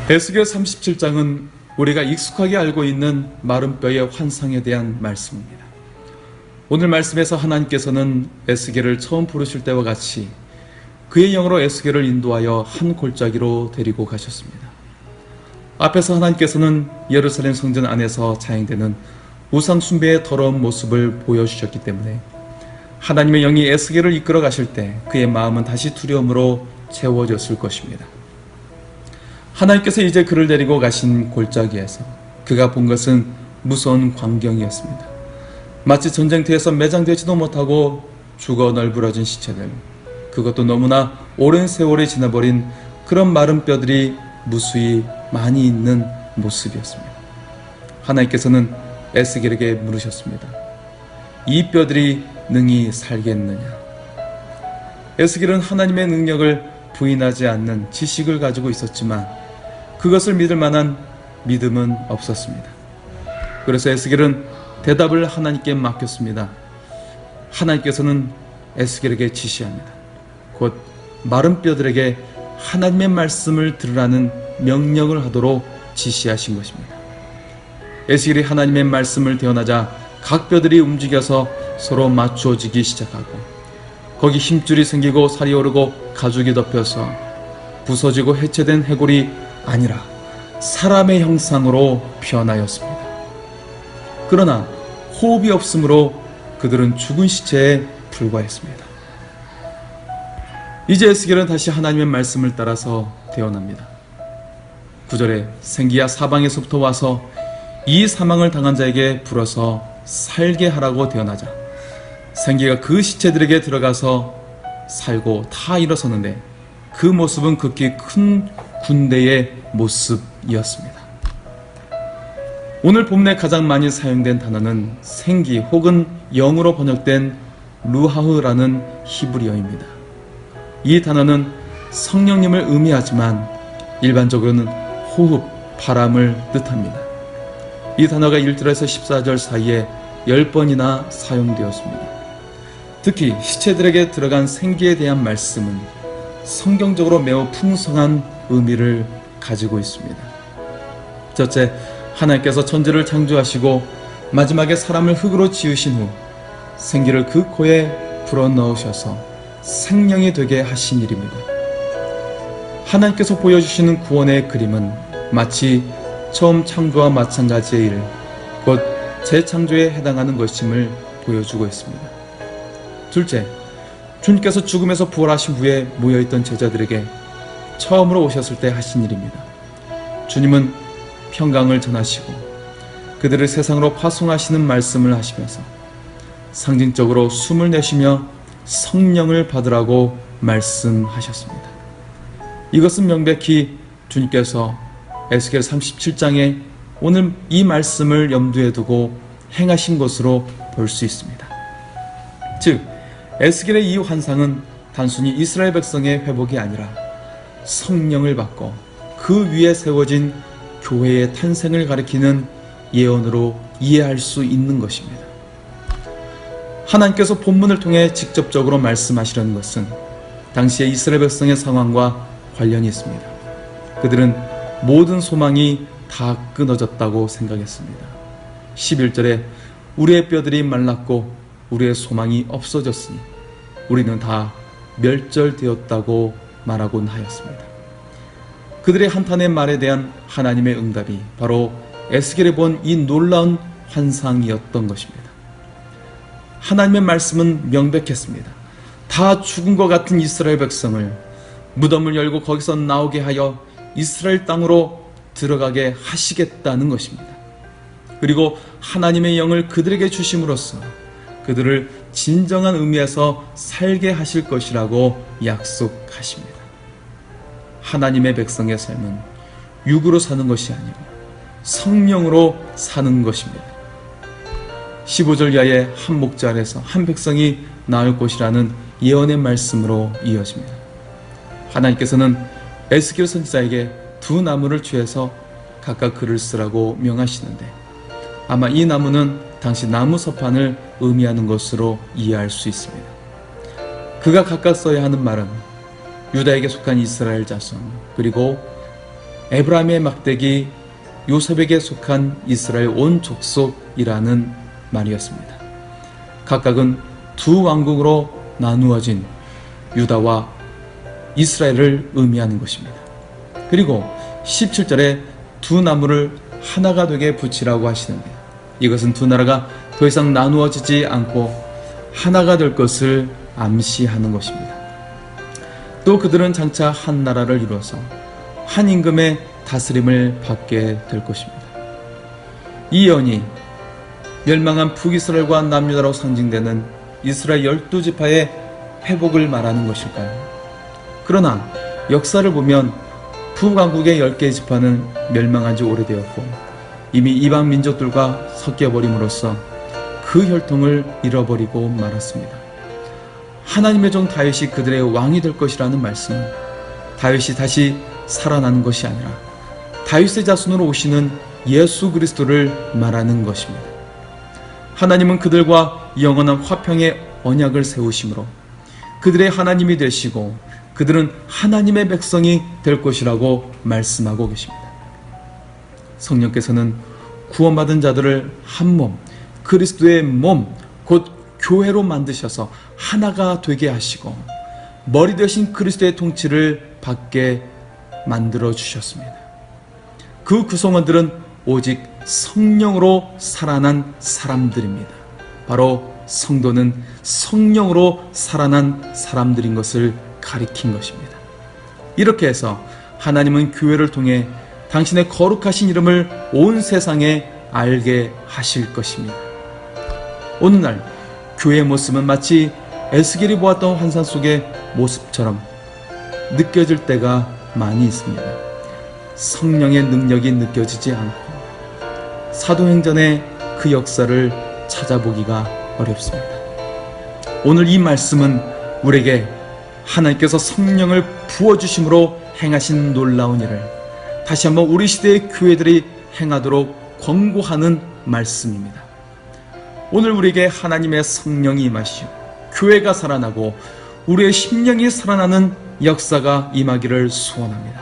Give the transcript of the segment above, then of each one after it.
에스겔 37장은 우리가 익숙하게 알고 있는 마른 뼈의 환상에 대한 말씀입니다. 오늘 말씀에서 하나님께서는 에스겔을 처음 부르실 때와 같이 그의 영으로 에스겔을 인도하여 한 골짜기로 데리고 가셨습니다. 앞에서 하나님께서는 예루살렘 성전 안에서 자행되는 우상 숭배의 더러운 모습을 보여주셨기 때문에 하나님의 영이 에스겔을 이끌어 가실 때 그의 마음은 다시 두려움으로 채워졌을 것입니다. 하나님께서 이제 그를 데리고 가신 골짜기에서 그가 본 것은 무서운 광경이었습니다. 마치 전쟁터에서 매장되지도 못하고 죽어 널브러진 시체들, 그것도 너무나 오랜 세월이 지나버린 그런 마른 뼈들이 무수히 많이 있는 모습이었습니다. 하나님께서는 에스겔에게 물으셨습니다. 이 뼈들이 능히 살겠느냐? 에스겔은 하나님의 능력을 부인하지 않는 지식을 가지고 있었지만 그것을 믿을 만한 믿음은 없었습니다. 그래서 에스겔은 대답을 하나님께 맡겼습니다. 하나님께서는 에스겔에게 지시합니다. 곧 마른 뼈들에게 하나님의 말씀을 들으라는 명령을 하도록 지시하신 것입니다. 에스겔이 하나님의 말씀을 대언하자 각 뼈들이 움직여서 서로 맞추어지기 시작하고 거기 힘줄이 생기고 살이 오르고 가죽이 덮여서 부서지고 해체된 해골이 아니라 사람의 형상으로 변하였습니다. 그러나 호흡이 없으므로 그들은 죽은 시체에 불과했습니다. 이제 에스겔은 다시 하나님의 말씀을 따라서 대언합니다. 9절에 생기야 사방에서부터 와서 이 사망을 당한 자에게 불어서 살게 하라고 대언하자 생기가 그 시체들에게 들어가서 살고 다 일어섰는데 그 모습은 극히 큰 군대의 모습이었습니다. 오늘 본문에 가장 많이 사용된 단어는 생기 혹은 영으로 번역된 루하흐라는 히브리어입니다. 이 단어는 성령님을 의미하지만 일반적으로는 호흡, 바람을 뜻합니다. 이 단어가 1절에서 14절 사이에 10번이나 사용되었습니다. 특히 시체들에게 들어간 생기에 대한 말씀은 성경적으로 매우 풍성한 의미를 가지고 있습니다. 첫째, 하나님께서 천지를 창조하시고 마지막에 사람을 흙으로 지으신 후 생기를 그 코에 불어넣으셔서 생명이 되게 하신 일입니다. 하나님께서 보여주시는 구원의 그림은 마치 처음 창조와 마찬가지의 일, 곧 재창조에 해당하는 것임을 보여주고 있습니다. 둘째, 주님께서 죽음에서 부활하신 후에 모여있던 제자들에게 처음으로 오셨을 때 하신 일입니다. 주님은 평강을 전하시고 그들을 세상으로 파송하시는 말씀을 하시면서 상징적으로 숨을 내쉬며 성령을 받으라고 말씀하셨습니다. 이것은 명백히 주님께서 에스겔 37장에 오늘 이 말씀을 염두에 두고 행하신 것으로 볼 수 있습니다. 즉 에스겔의 이 환상은 단순히 이스라엘 백성의 회복이 아니라 성령을 받고 그 위에 세워진 교회의 탄생을 가리키는 예언으로 이해할 수 있는 것입니다. 하나님께서 본문을 통해 직접적으로 말씀하시려는 것은 당시의 이스라엘 백성의 상황과 관련이 있습니다. 그들은 모든 소망이 다 끊어졌다고 생각했습니다. 11절에 우리의 뼈들이 말랐고 우리의 소망이 없어졌으니 우리는 다 멸절되었다고 말하곤 하였습니다. 그들의 한탄의 말에 대한 하나님의 응답이 바로 에스겔이 본 이 놀라운 환상이었던 것입니다. 하나님의 말씀은 명백했습니다. 다 죽은 것 같은 이스라엘 백성을 무덤을 열고 거기서 나오게 하여 이스라엘 땅으로 들어가게 하시겠다는 것입니다. 그리고 하나님의 영을 그들에게 주심으로써 그들을 진정한 의미에서 살게 하실 것이라고 약속하십니다. 하나님의 백성의 삶은 육으로 사는 것이 아니고 성령으로 사는 것입니다. 15절 이하의 한 목자 아래서 한 백성이 나올 것이라는 예언의 말씀으로 이어집니다. 하나님께서는 에스겔 선지자에게 두 나무를 취해서 각각 글을 쓰라고 명하시는데 아마 이 나무는 당시 나무 서판을 의미하는 것으로 이해할 수 있습니다. 그가 각각 써야 하는 말은 유다에게 속한 이스라엘 자손 그리고 에브라임의 막대기 요셉에게 속한 이스라엘 온 족속이라는 말이었습니다. 각각은 두 왕국으로 나누어진 유다와 이스라엘을 의미하는 것입니다. 그리고 17절에 두 나무를 하나가 되게 붙이라고 하시는데, 이것은 두 나라가 더 이상 나누어지지 않고 하나가 될 것을 암시하는 것입니다. 또 그들은 장차 한 나라를 이루어서 한 임금의 다스림을 받게 될 것입니다. 이 예언이 멸망한 북이스라엘과 남유다로 상징되는 이스라엘 12지파의 회복을 말하는 것일까요? 그러나 역사를 보면 북왕국의 10개의 지파는 멸망한 지 오래되었고 이미 이방 민족들과 섞여버림으로써 그 혈통을 잃어버리고 말았습니다. 하나님의 종 다윗이 그들의 왕이 될 것이라는 말씀은 다윗이 다시 살아나는 것이 아니라 다윗의 자손으로 오시는 예수 그리스도를 말하는 것입니다. 하나님은 그들과 영원한 화평의 언약을 세우심으로 그들의 하나님이 되시고 그들은 하나님의 백성이 될 것이라고 말씀하고 계십니다. 성령께서는 구원받은 자들을 한 몸, 그리스도의 몸, 곧 교회로 만드셔서 하나가 되게 하시고 머리 되신 그리스도의 통치를 받게 만들어 주셨습니다. 그 구성원들은 오직 성령으로 살아난 사람들입니다. 바로 성도는 성령으로 살아난 사람들인 것을 가리킨 것입니다. 이렇게 해서 하나님은 교회를 통해 당신의 거룩하신 이름을 온 세상에 알게 하실 것입니다. 오늘날 교회의 모습은 마치 에스겔이 보았던 환상 속의 모습처럼 느껴질 때가 많이 있습니다. 성령의 능력이 느껴지지 않고 사도행전의 그 역사를 찾아보기가 어렵습니다. 오늘 이 말씀은 우리에게 하나님께서 성령을 부어주심으로 행하신 놀라운 일을 다시 한번 우리 시대의 교회들이 행하도록 권고하는 말씀입니다. 오늘 우리에게 하나님의 성령이 임하시오 교회가 살아나고 우리의 심령이 살아나는 역사가 임하기를 소원합니다.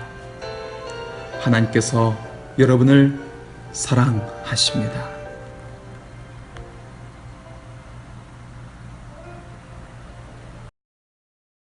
하나님께서 여러분을 사랑하십니다.